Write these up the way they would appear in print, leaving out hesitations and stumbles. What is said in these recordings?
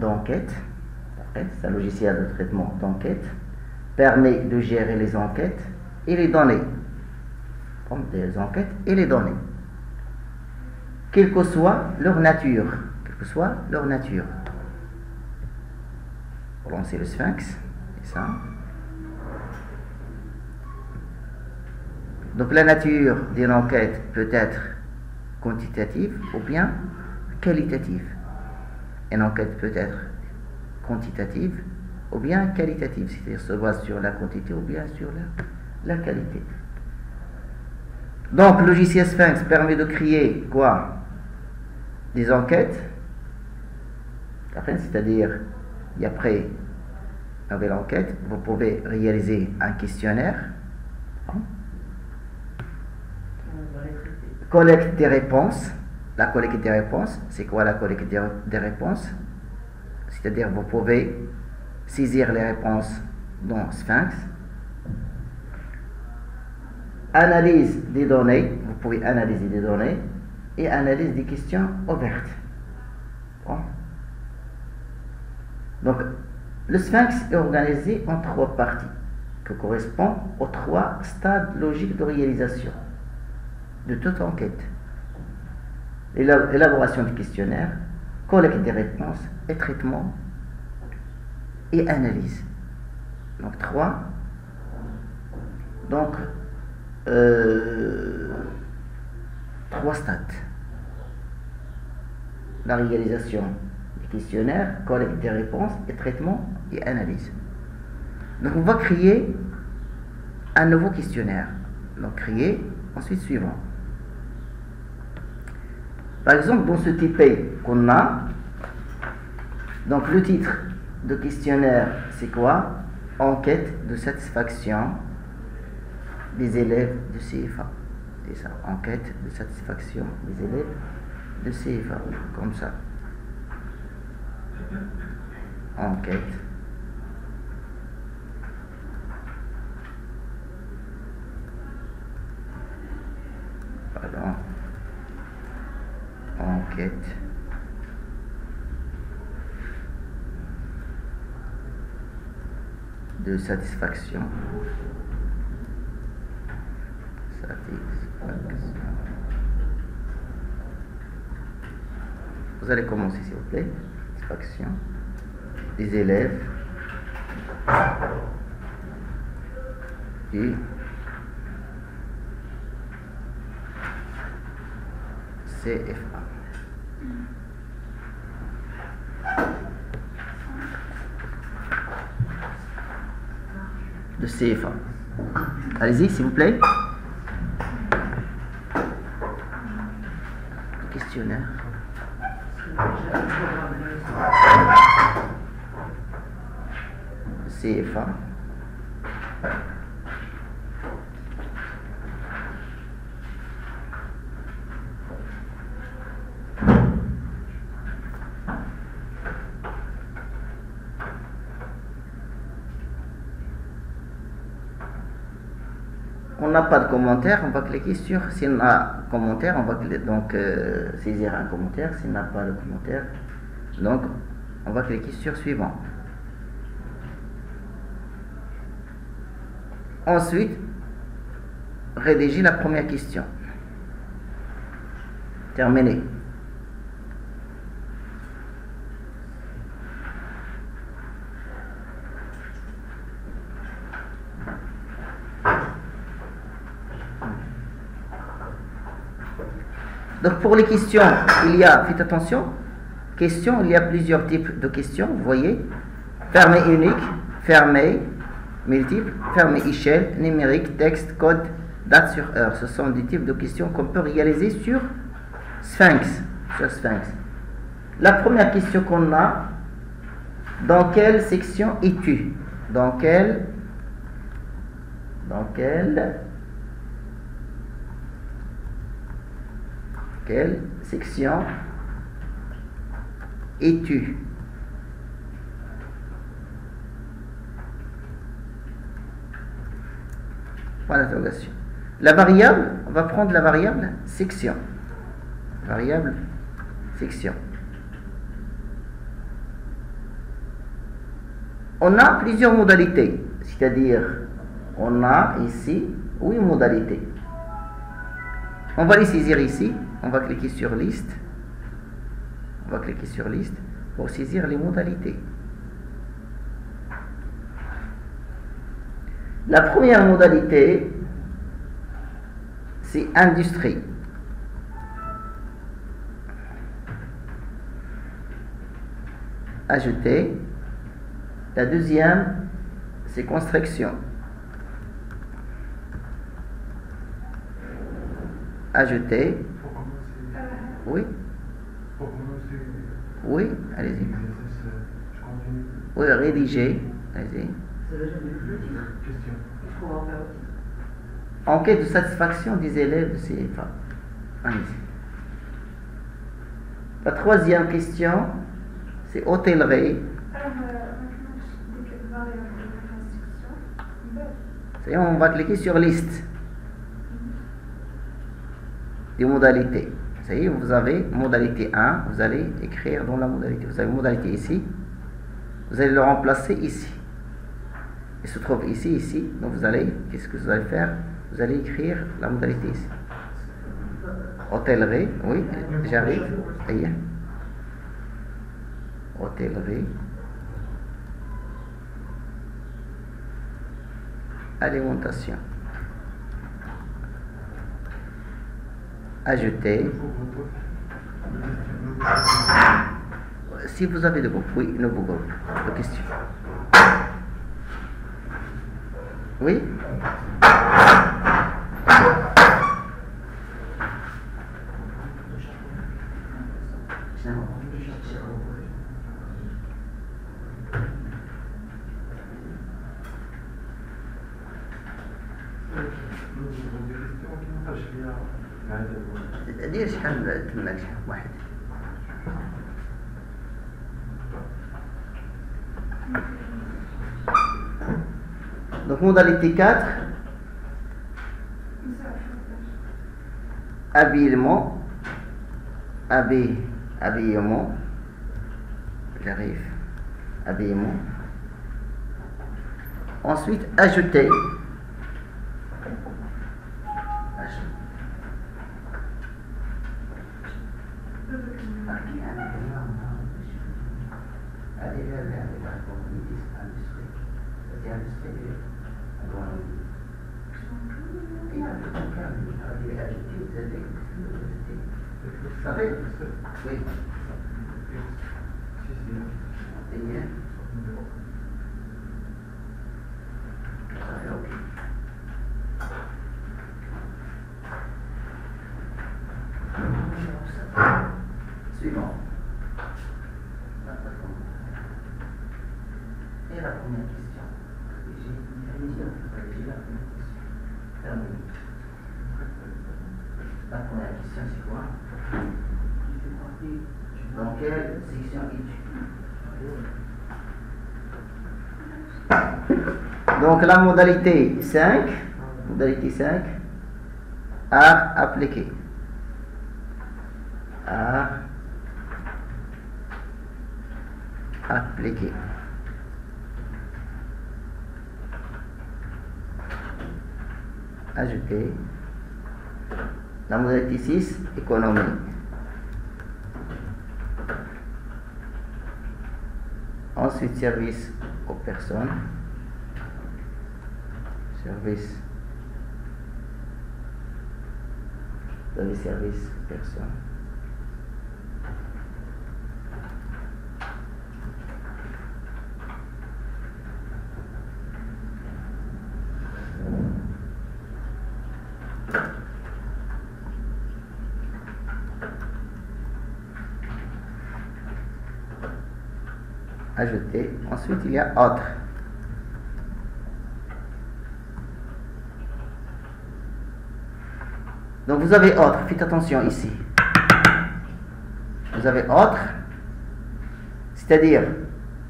d'enquête, c'est un logiciel de traitement d'enquête, permet de gérer les enquêtes et les données. Donc des enquêtes et les données. Quelle que soit leur nature. Quelle que soit leur nature. Pour lancer le sphinx, c'est ça. Donc la nature d'une enquête peut être quantitative ou bien qualitative. Une enquête peut être quantitative ou bien qualitative, c'est-à-dire se base sur la quantité ou bien sur la qualité. Donc le logiciel Sphinx permet de créer quoi? Des enquêtes, c'est-à-dire, et après avec l'enquête, vous pouvez réaliser un questionnaire, collecte des réponses. La collecte des réponses, c'est quoi la collecte des réponses? C'est-à-dire, vous pouvez saisir les réponses dans Sphinx. Analyse des données, vous pouvez analyser des données et analyse des questions ouvertes. Bon. Donc, le Sphinx est organisé en 3 parties qui correspondent aux 3 stades logiques de réalisation de toute enquête. Élaboration du questionnaire, collecte des réponses et traitement et analyse. Donc 3. Donc 3 stades. La réalisation du questionnaire, collecte des réponses et traitement et analyse. Donc on va créer un nouveau questionnaire. Donc créer, ensuite suivant. Par exemple, dans ce type qu'on a, donc le titre de questionnaire, c'est quoi? Enquête de satisfaction des élèves de CFA. C'est ça, enquête de satisfaction des élèves de CFA, comme ça. Enquête. Pardon. Enquête de satisfaction. Vous allez commencer s'il vous plaît. Satisfaction des élèves et CFA. De CFA. Allez-y, s'il vous plaît. Questionnaire. CFA. On n'a pas de commentaire, on va cliquer sur, s'il y a un commentaire, on va donc saisir un commentaire, s'il n'y a pas de commentaire, donc on va cliquer sur suivant. Ensuite, rédiger la première question. Terminé. Donc pour les questions, il y a, faites attention, questions, il y a plusieurs types de questions, vous voyez, fermé unique, fermé, multiple, fermé échelle, numérique, texte, code, date sur heure. Ce sont des types de questions qu'on peut réaliser sur Sphinx. La première question qu'on a, dans quelle section es-tu? Dans quelle section es-tu? Point d'interrogation. La variable, on va prendre la variable section. Variable section. on a plusieurs modalités. C'est-à-dire, on a ici 8 modalités. On va les saisir ici. On va cliquer sur liste. On va cliquer sur liste pour saisir les modalités. La première modalité, c'est industrie. Ajouter. La deuxième, c'est construction. Ajouter. Oui. Oui, allez-y. Oui, rédiger. Allez-y. Enquête de satisfaction des élèves de CFA. Allez-y. La troisième question, c'est hôtellerie. C'est on va cliquer sur liste des modalités. Ça y est, vous avez modalité 1, vous allez écrire dans la modalité. Vous avez modalité ici, vous allez le remplacer ici. Il se trouve ici, ici. Donc vous allez, qu'est-ce que vous allez faire? Vous allez écrire la modalité ici. Hôtellerie, oui, j'arrive. Hôtellerie. Alimentation. Ajouter. Si vous avez de groupe, oui, nouveau groupe de questions. Oui. دير شحال تماك شحال واحد donc modalité 4 habillement habillement j'arrive habillement ensuite ajouter oui. Suivant. Et la première question. La première question, c'est quoi? Dans quelle section es-tu? Donc la modalité 5, art appliqué. Art appliqué. Ajouter. La modalité 6, économie. Ensuite, service aux personnes. Service aux personnes. Ajouter. Ensuite, il y a autre. Donc, vous avez autre. Faites attention ici. Vous avez autre. C'est-à-dire,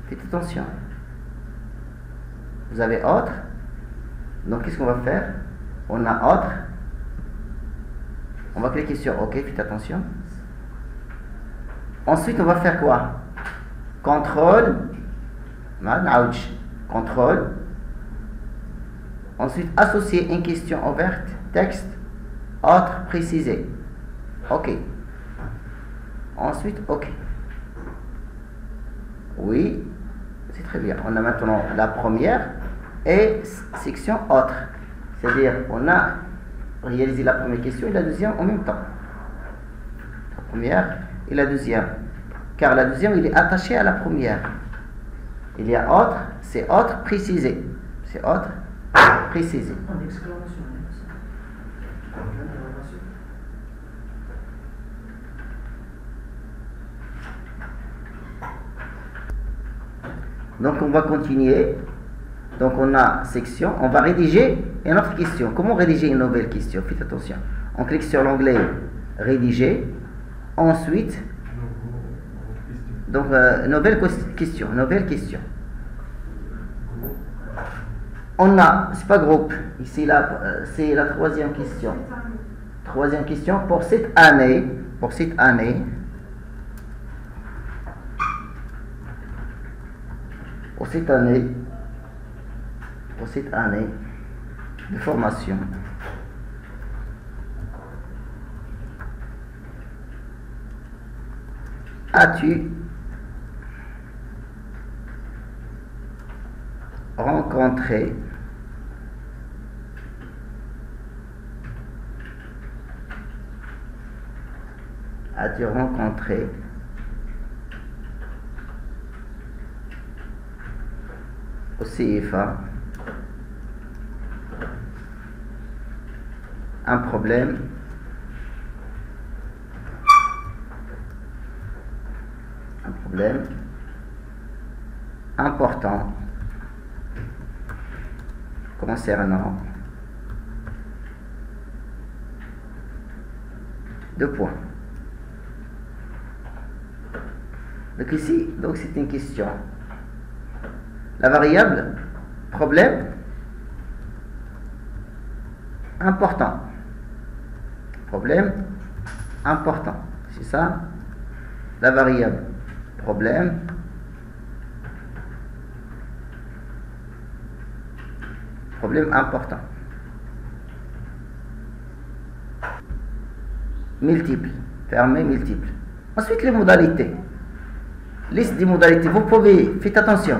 faites attention. Vous avez autre. Donc, qu'est-ce qu'on va faire? On a autre. On va cliquer sur OK. Faites attention. Ensuite, on va faire quoi? Contrôle. contrôle. Ensuite, associer une question ouverte, texte, autre, précisé. OK. Ensuite, OK. Oui, c'est très bien. On a maintenant la première et section autre. C'est-à-dire, on a réalisé la première question et la deuxième en même temps. La première et la deuxième. Car la deuxième, il est attaché à la première. Il y a autre, c'est autre précisé. C'est autre précisé. En exclamation. Donc on va continuer. Donc on a section, on va rédiger une autre question. Comment rédiger une nouvelle question? Faites attention. On clique sur l'onglet rédiger. Ensuite, donc nouvelle question. On a, c'est pas groupe. Ici là, c'est la troisième question. Troisième question pour cette année. Pour cette année. Pour cette année de formation, as-tu rencontré au CFA un problème important concernant deux points. Donc ici, donc c'est une question. La variable problème important. Problème important. C'est ça la variable problème important. Multiple. Fermé multiple. Ensuite les modalités. Liste des modalités. Vous pouvez, faites attention.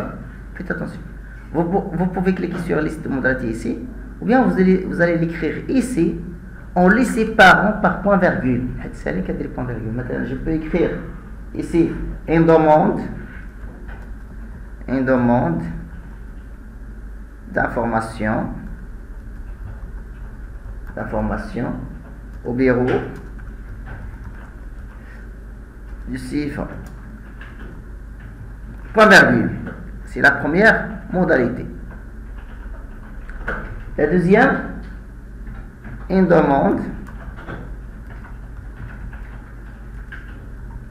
Vous pouvez cliquer sur la liste de modalités ici, ou bien vous allez l'écrire ici en les séparant par point virgule. Maintenant, je peux écrire ici une demande d'information au bureau du CFA. Point virgule. C'est la première modalité. La deuxième, une demande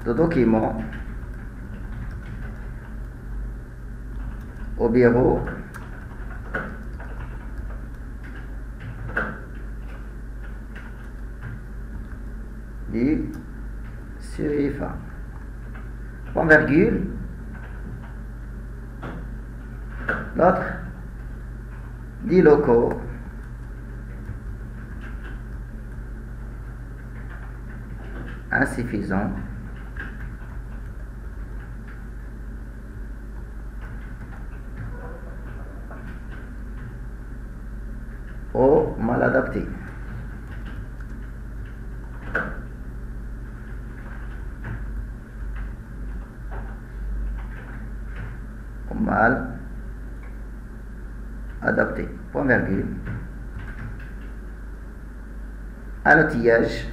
de document au bureau du CFA. Point virgule. L'autre, des locaux insuffisants ou mal adaptés. Mal adapté. Point virgule. Un outillage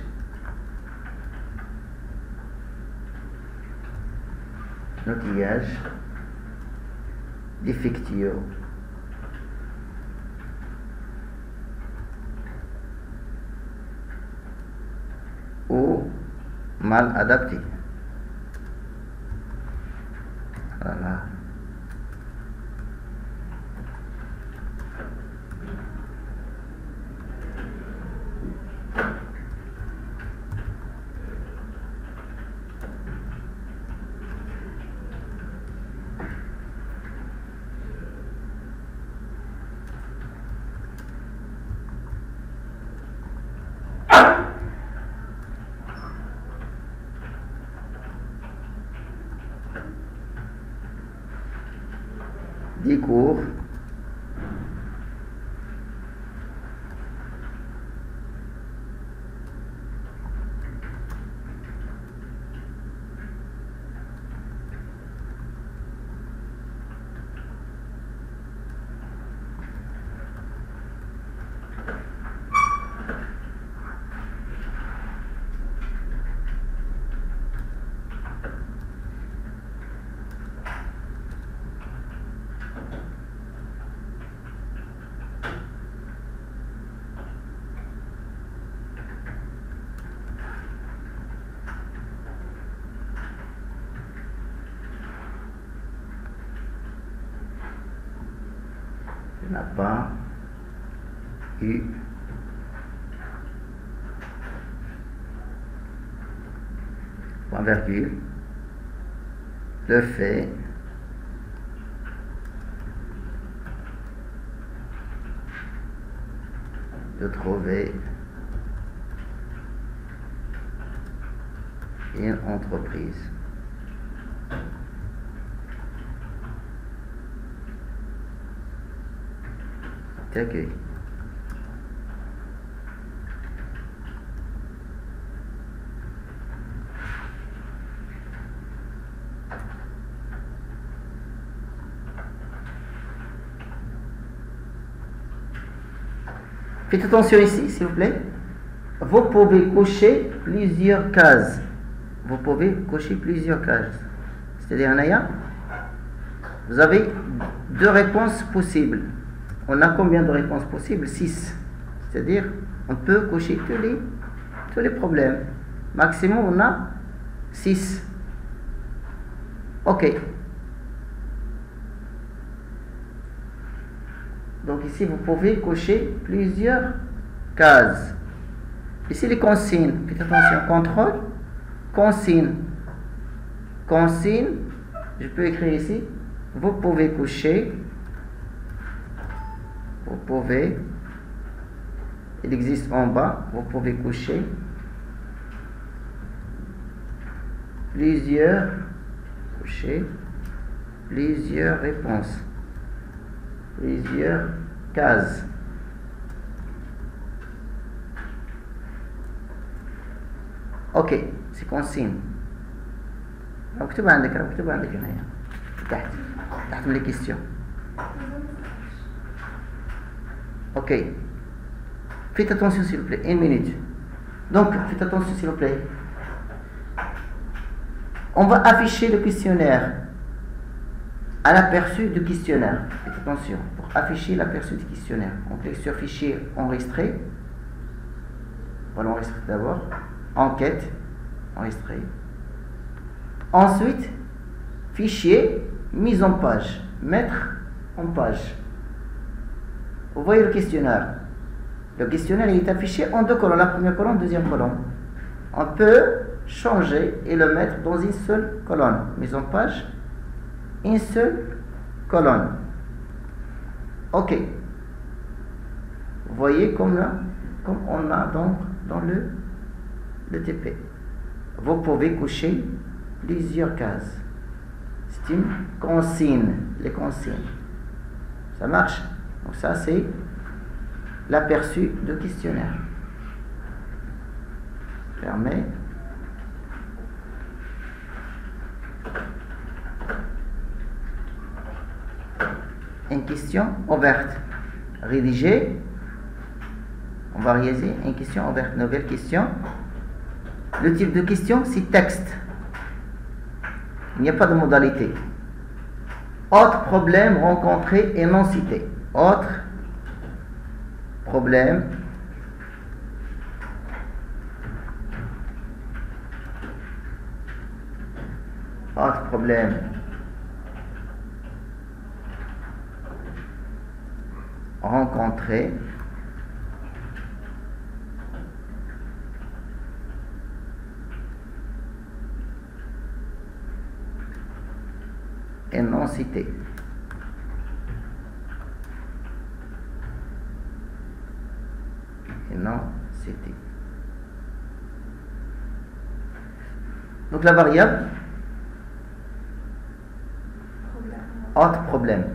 défectueux ou mal adapté. Voilà. 10 cours. N'a pas eu point virgule le fait de trouver une entreprise. D'accueil. Faites attention ici, s'il vous plaît. Vous pouvez cocher plusieurs cases. Vous pouvez cocher plusieurs cases. C'est-à-dire, Naya, vous avez 2 réponses possibles. On a combien de réponses possibles? 6. C'est-à-dire, on peut cocher tous les problèmes. Maximum, on a 6. Ok. Donc ici, vous pouvez cocher plusieurs cases. Ici, les consignes. Faites attention. Contrôle. Consigne. Consigne. Je peux écrire ici. Vous pouvez cocher. Vous pouvez, il existe en bas, vous pouvez cocher plusieurs réponses, plusieurs cases. Ok, c'est consigne. اكتب عندك هنا تحت من les questions. Ok. Faites attention s'il vous plaît. 1 minute. Donc, faites attention s'il vous plaît. On va afficher le questionnaire à l'aperçu du questionnaire. Faites attention. Pour afficher l'aperçu du questionnaire, on clique sur fichier enregistré. On va l'enregistrer d'abord. Enquête. Enregistrer. Ensuite, fichier mise en page. Mettre en page. Vous voyez le questionnaire. Le questionnaire il est affiché en 2 colonnes. La première colonne, deuxième colonne. On peut changer et le mettre dans une seule colonne. Mise en page, une seule colonne. Ok. Vous voyez comme on a donc dans le TP. Vous pouvez cocher plusieurs cases. C'est une consigne. Les consignes. Ça marche? Donc ça c'est l'aperçu de questionnaire. Fermez. Une question ouverte. Rédiger. On va réaliser une question ouverte. Nouvelle question. Le type de question c'est texte. Il n'y a pas de modalité. Autre problème rencontré et non cité. Autre problème rencontré et non cité. Et non cité. Donc la variable autre problème.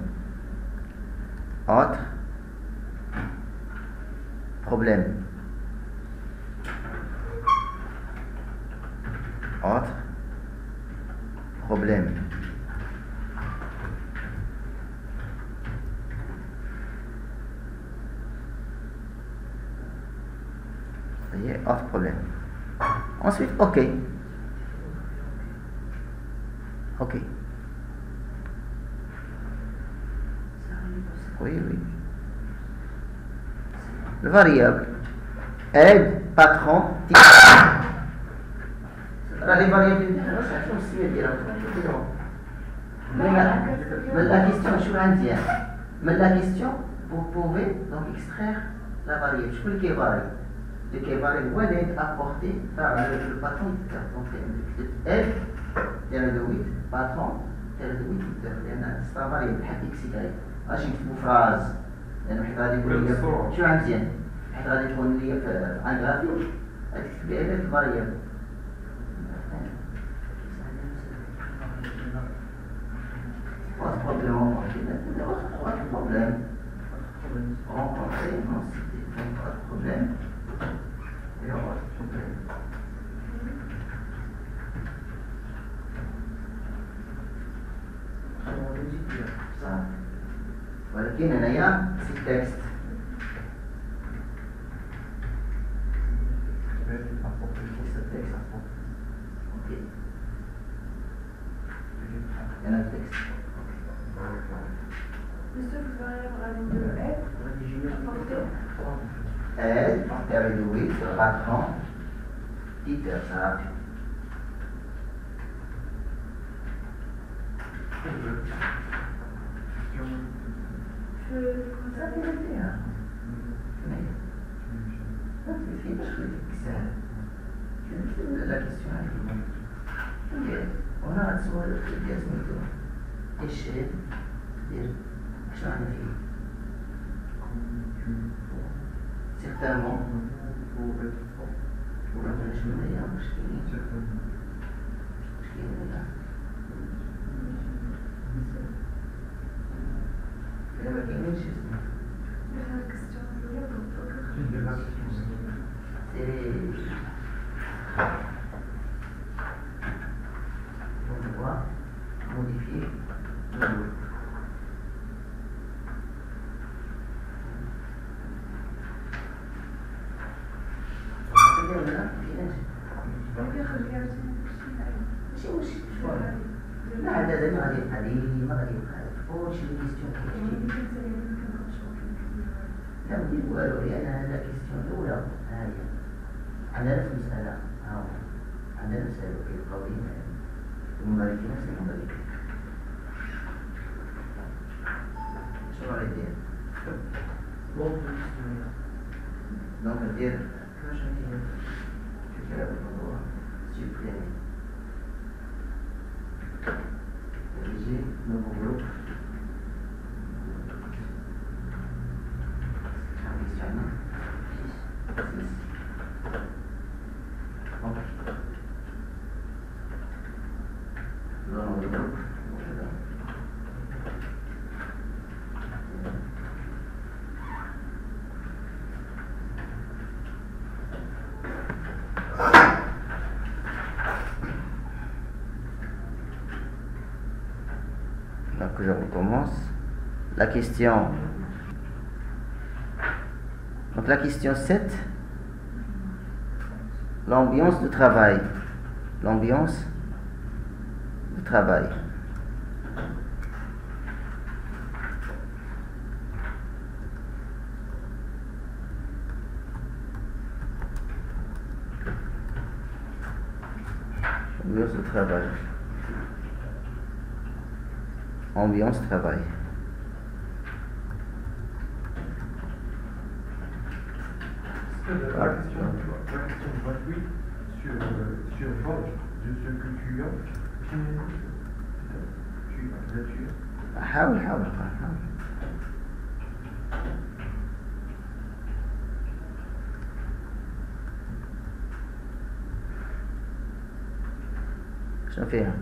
Autre problème. Autre problème. Vous voyez, autre problème. Ensuite, OK. OK. Oui, oui. Le variable aide, patron, titre. Les variables, mais la question, je suis indien. Mais la question, vous pouvez donc extraire la variable. Je peux le kévari. Le kévari, où elle est apportée par le patron. Donc, aide, tiré de 8, patron, tiré de 8, c'est un variable. اجي نكتبوا فراز لانه حيت غادي يقول لي شو عندي حيت غادي تكون لي في عن غادي غادي تكتب لي هذاك الفاريابل واحد بروبليم واحد بروبليم rencontrer non c'était pas de problème et on va problème ça ولكن هنايا في التكست اوكي هنا التكست elle réduit patron titre ça la question est on a سؤال يسمى الشيء شو عندنا فيه certainement ولا شو هي مشكلة لما كاينش on doit modifier le mot. لا هذا ما غادي يبقى لي ما غادي يبقى فوق شي كيستيون لا ندير والو لان هذا كيستيون الاولى ها هي عندنا نفس المساله ها هو عندنا مساله كيبقاو لينا الممالك نفس الممالك شنو غادي دير دونك ندير كيفاش ندير في هذا الموضوع سيبريمي corriger nouveau groupe. Conditionnement 6. Ok. Nouveau groupe. Donc je recommence. La question. Donc la question 7. L'ambiance de travail. L'ambiance de travail. Ambiance de travail. Ambiance travail. La question 28 sur vote de ce que tu as, حاول شنو فيها؟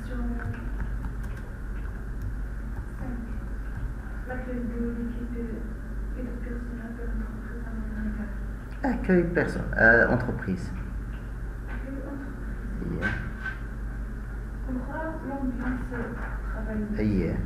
Question 5. L'accueil de l'équipe et de personnel de l'entreprise en Amérique. Accueil personne, entreprise. Accueil entreprise. Yeah. Pourquoi l'ambiance travail? Yeah.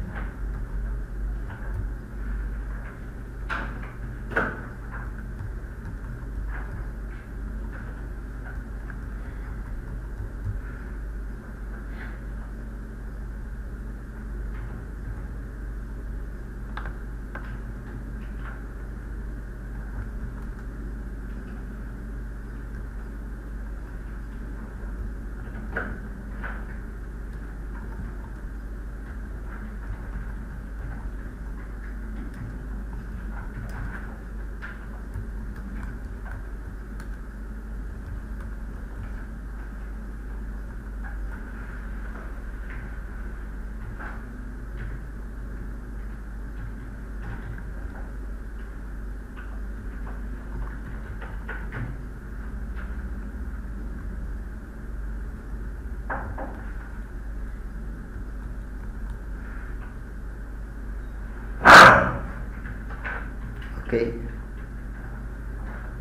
Ok,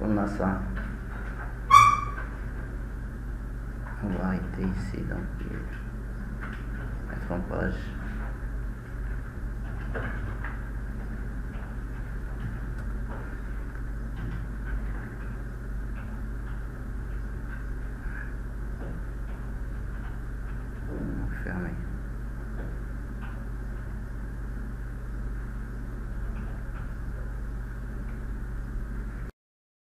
on a ça. On va arrêter ici, donc mettre en page. Fermé.